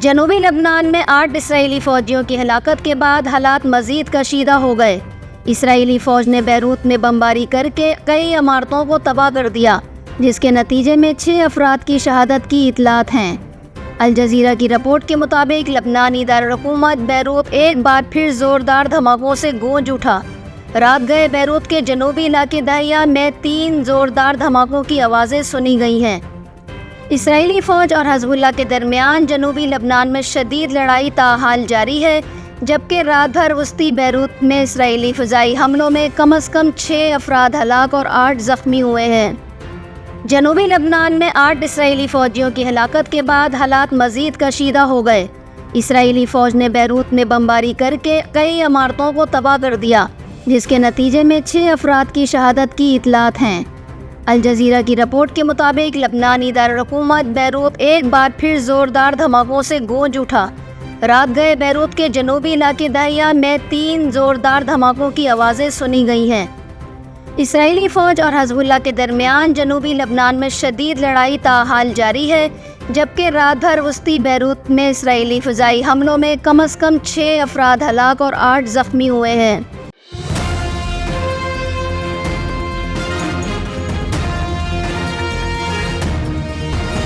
جنوبی لبنان میں 8 اسرائیلی فوجیوں کی ہلاکت کے بعد حالات مزید کشیدہ ہو گئے۔ اسرائیلی فوج نے بیروت میں بمباری کر کے کئی عمارتوں کو تباہ کر دیا، جس کے نتیجے میں 6 افراد کی شہادت کی اطلاعات ہیں۔ الجزیرہ کی رپورٹ کے مطابق لبنانی دارالحکومت بیروت ایک بار پھر زوردار دھماکوں سے گونج اٹھا۔ رات گئے بیروت کے جنوبی علاقے داہیہ میں 3 زوردار دھماکوں کی آوازیں سنی گئی ہیں۔ اسرائیلی فوج اور حزب اللہ کے درمیان جنوبی لبنان میں شدید لڑائی تاحال جاری ہے، جبکہ رات بھر وسطی بیروت میں اسرائیلی فضائی حملوں میں کم از کم 6 افراد ہلاک اور 8 زخمی ہوئے ہیں۔ جنوبی لبنان میں 8 اسرائیلی فوجیوں کی ہلاکت کے بعد حالات مزید کشیدہ ہو گئے۔ اسرائیلی فوج نے بیروت میں بمباری کر کے کئی عمارتوں کو تباہ کر دیا، جس کے نتیجے میں 6 افراد کی شہادت کی اطلاعات ہیں۔ الجزیرہ کی رپورٹ کے مطابق لبنانی دارالحکومت بیروت ایک بار پھر زوردار دھماکوں سے گونج اٹھا۔ رات گئے بیروت کے جنوبی علاقے داہیہ میں 3 زوردار دھماکوں کی آوازیں سنی گئی ہیں۔ اسرائیلی فوج اور حزب اللہ کے درمیان جنوبی لبنان میں شدید لڑائی تاحال جاری ہے، جبکہ رات بھر وسطی بیروت میں اسرائیلی فضائی حملوں میں کم از کم 6 افراد ہلاک اور 8 زخمی ہوئے ہیں۔